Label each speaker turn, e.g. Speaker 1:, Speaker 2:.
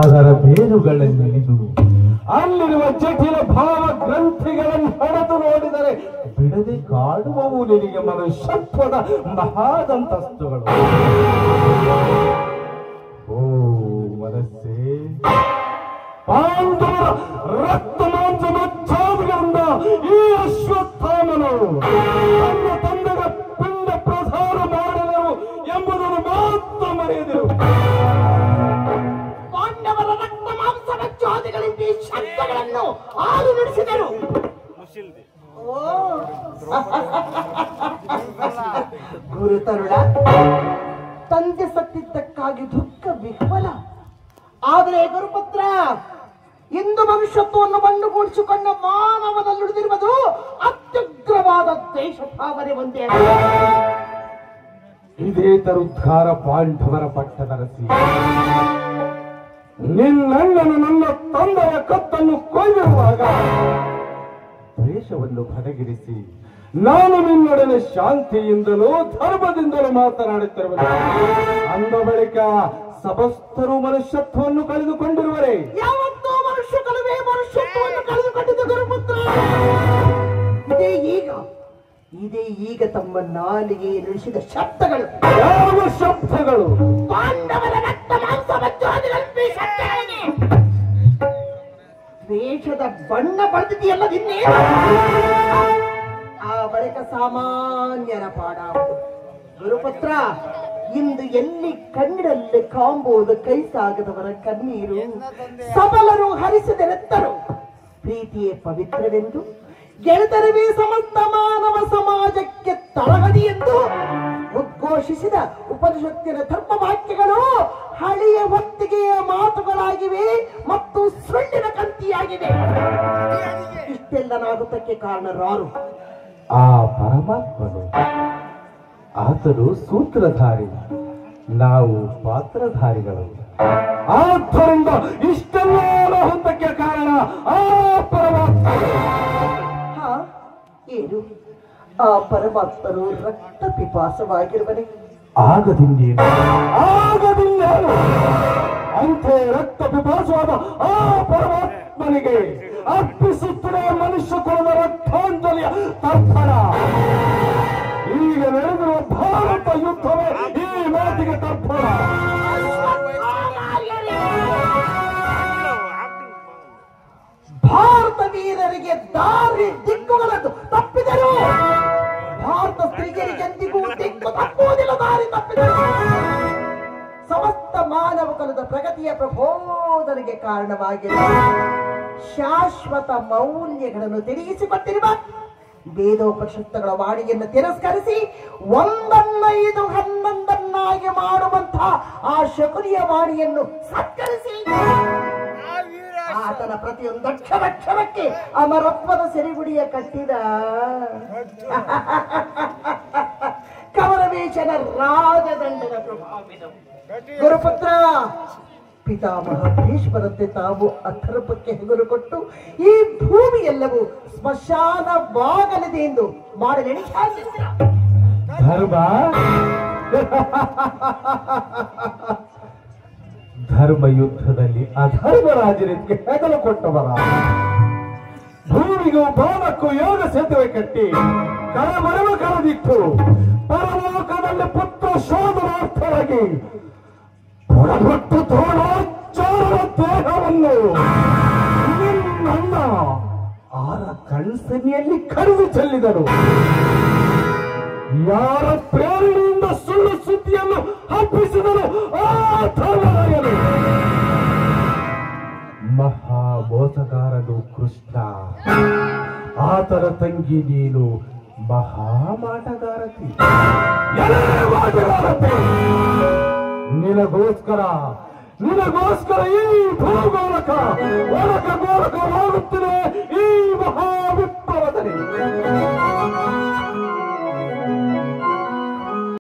Speaker 1: ಅದರ ಬೇರುಗಳನ್ನಿಳಿದು ಅಲ್ಲಿರುವ ಜಟಿಲ ಭಾವ ಗ್ರಂಥಿಗಳನ್ನು ಹೊಡೆದು ನೋಡಿದರೆ ಬಿಡದೆ ಕಾಡುವವು ನಿನಗೆ ಮನುಷ್ಯತ್ವದ ಮಹಾದಂತಸ್ತುಗಳು. ಓ ಮನಸ್ಸೇ, ಪಾಂಡವರ ರಕ್ತ ಮಾಂಸ ಮಚ್ಚಾದಿಗಳಿಂದ ಈ ಅಶ್ವತ್ಥಾಮನು ತನ್ನ ತಂದೆಗೆ ಪಿಂಡ ಪ್ರಸಾರ ಮಾಡಲು ಎಂಬುದನ್ನು ಮಾತ್ರ ಮರೆಯದಿರು.
Speaker 2: ಪಾಂಡವರ ರಕ್ತ ಮಾಂಸ ಮಚ್ಚಾದಿಗಳಿಂದ ಈ ಶಬ್ದಗಳನ್ನು ಆರು ನಡೆಸಿದರು. ಗುರು ತರುಣ, ತಂದೆ ಸತ್ತಿದ್ದಕ್ಕಾಗಿ ದುಃಖ ವಿಫಲ. ಆದರೆ ಗುರುಪುತ್ರ, ಇಂದು ಮನುಷ್ಯತ್ವವನ್ನು ಮಣ್ಣುಗೂಡಿಸಿಕೊಂಡ ಮಾನವನಲ್ಲುಳಿದಿರುವುದು ಅತ್ಯುಗ್ರವಾದ ದ್ವೇಷ ಭಾವನೆ ಒಂದೇ.
Speaker 1: ಇದೇ ತರುದ್ಧಾರ ಪಾಂಡವರ ಪಟ್ಟದರಸಿ. ನಿನ್ನಣ್ಣನು ನನ್ನ ತಂದೆಯ ಕತ್ತನ್ನು ಕೊಯ್ದಿರುವಾಗ ದ್ವೇಷವನ್ನು ಬದಗಿರಿಸಿ ನಾನು ನಿನ್ನೊಡನೆ ಶಾಂತಿಯಿಂದಲೂ ಧರ್ಮದಿಂದಲೂ ಮಾತನಾಡುತ್ತಿರುವುದು. ಅಂದ ಬಳಿಕ ಸಮಸ್ತರು ಮನುಷ್ಯತ್ವವನ್ನು ಕಳೆದುಕೊಂಡಿರುವರೆ.
Speaker 2: ಯಾವತ್ತೋ ಮನುಷ್ಯತ್ವವೇ ಮನುಷ್ಯತ್ವವನ್ನು ಕಳೆದುಕೊಂಡಿದ್ದ ಗುರುಪುತ್ರ. ಇದೇ ಈಗ ತಮ್ಮ ನಾಲಿಗೆ ನುಡಿಸಿದ ಶಬ್ದಗಳು.
Speaker 1: ಯಾವ ಶಬ್ದಗಳು?
Speaker 2: ಪಾಂಡವರ ರಕ್ತ ಮಾಂಸ ಮಚ್ಚಾದಿಗಳಂತೆ ಶಬ್ದಗಳಿಗೆ ದ್ವೇಷದ ಬಣ್ಣ ಬಳಿದಿದೆಯಲ್ಲ ನಿನ್ನೆ. ಆ ಬಳಿಕ ಸಾಮಾನ್ಯರ ಪಾಡಾವುದು. ಗುರುಪುತ್ರ, ಇಂದು ಎಲ್ಲಿ ಕಣ್ಣಿನಲ್ಲಿ ಕಾಂಬುವುದು ಕೈ ಸಾಗದವರ ಕಣ್ಣೀರು, ಸಬಲರು ಹರಿಸಿದೆರೆತ್ತರು. ಪ್ರೀತಿಯೇ ಪವಿತ್ರವೆಂದು, ಗೆಳೆತರವೇ ಸಮಸ್ತ ಮಾನವ ಸಮಾಜಕ್ಕೆ ತಳಹದಿ ಎಂದು ಉದ್ಘೋಷಿಸಿದ ಉಪನಿಷತ್ತಿನ ಧರ್ಮ ವಾಕ್ಯಗಳು ಹಳೆಯ ಹೊತ್ತಿಗೆಯ ಮಾತುಗಳಾಗಿವೆ ಮತ್ತು ಸುಳ್ಳಿನ ಕಂತಿಯಾಗಿದೆ. ಇಷ್ಟೆಲ್ಲನಾಗುತ್ತಕ್ಕೆ ಕಾರಣರಾರು?
Speaker 1: ಆ ಪರಮಾತ್ಮನು. ಆತನು ಸೂತ್ರಧಾರಿ, ನಾವು ಪಾತ್ರಧಾರಿಗಳು. ಆದ್ದರಿಂದ ಇಷ್ಟೆಲ್ಲ ಹೊಂದಕ್ಕೆ ಕಾರಣ ಆ ಪರಮಾತ್ಮ.
Speaker 2: ಏನು ಆ ಪರಮಾತ್ಮನು ರಕ್ತ ಪಿಪಾಸವಾಗಿರುವನೆ?
Speaker 1: ಆಗದಿಂದೇನು ಅಂತೆ ರಕ್ತ ಪಿಪಾಸವಾದ ಆ ಪರಮಾತ್ಮನಿಗೆ ಅರ್ಪಿಸುತ್ತಿರುವ ಮನುಷ್ಯ ಕುಲದ ರಕ್ತಾಂಜಲಿಯ ತರ್ಪಣ. ಈಗ ನಡೆದಿರುವ ಭಾರತ ಯುದ್ಧವೇ ಈ ಮಾತಿಗೆ ತರ್ಪಣ.
Speaker 2: ಭಾರತ ವೀರರಿಗೆ ದಾರಿ ದಿಕ್ಕುಗಳನ್ನು ತಪ್ಪಿದರು. ಭಾರತ ಸ್ತ್ರೀಯರಿಗೆ ಎಂದಿಗೂ ದಿಕ್ಕು ತಪ್ಪುವುದಿಲ್ಲ, ದಾರಿ ತಪ್ಪಿದರು. ಸಮಸ್ತ ಮಾನವ ಕುಲದ ಪ್ರಗತಿಯ ಪ್ರಬೋಧನೆಗೆ ಕಾರಣವಾಗಿರುವ ಶಾಶ್ವತ ಮೌಲ್ಯಗಳನ್ನು ತಿಳಿಸಿಕೊಟ್ಟಿರುವ ವೇದೋಪನಿಷತ್ತುಗಳ ವಾಣಿಯನ್ನು ತಿರಸ್ಕರಿಸಿ ಒಂದನ್ನೈದು ಹನ್ನೊಂದನ್ನಾಗಿ ಮಾಡುವಂತಹ ಆ ಶಕುನಿಯ ವಾಣಿಯನ್ನು ಸತ್ಕರಿಸಿ ಆತನ ಪ್ರತಿಯೊಂದು ಅಕ್ಷರಕ್ಕೆ ಅಮರತ್ವದ ಸೆರೆಗುಡಿಯ ಕಟ್ಟಿದ ಕವರವೇಶನ ರಾಜದಂಡದ ಪ್ರಭಾವಿದ ಗುರುಪುತ್ರ. ಪಿತಾಮಹ ಭೀಷ್ಮರಂತೆ ತಾವು ಅಥರ್ವಕ್ಕೆ ಹೆಗಲು ಕೊಟ್ಟು ಈ ಭೂಮಿ ಎಲ್ಲವೂ ಸ್ಮಶಾನವಾಗಲಿದೆ ಎಂದು ಮಾಡಲೆಣಿಕೆ
Speaker 1: ಧರ್ಮ ಧರ್ಮ ಯುದ್ಧದಲ್ಲಿ ಅಧರ್ಮರಾಜರಿಗೆ ಹೆಗಲು ಕೊಟ್ಟವರ ಭೂಮಿಗೂ ಬಾಲಕ್ಕೂ ಯೋಗ ಸೇತುವೆ ಕಟ್ಟಿ ಕಳಮರವ ಕಳೆದಿತ್ತು. ಪರಲೋಕದಲ್ಲಿ ಪುತ್ರ ಶೋಧನಾರ್ಥವಾಗಿ ಹೊರಬಿಟ್ಟು ದ್ರೋಣಾಚಾರ್ಯರ ದೇಹವನ್ನು ನಿನ್ನಣ್ಣ ಆರ ಕಣ್ಸನಿಯಲ್ಲಿ ಕರೆದು ಚೆಲ್ಲಿದರು. ಯಾರ ಪ್ರೇರಣೆಯಿಂದ ಸುಳ್ಳು ಸುದ್ದಿಯನ್ನು ಹಬ್ಬಿಸಿದರು ಆ ಧರ್ಮರಾಯನು. ಮಹಾಮೋಸಗಾರನು ಕೃಷ್ಣ, ಆತನ ತಂಗಿ ನೀನು ಮಹಾಮಾಟಗಾರತಿ. ನಿನಗೋಸ್ಕರ ಈ ಭೂಗೋಲಕ ಒಳಕ ಗೋಲಕವಾಗುತ್ತಿದೆ ಈ ಮಹಾವಿಪ್ಲವದಲ್ಲಿ.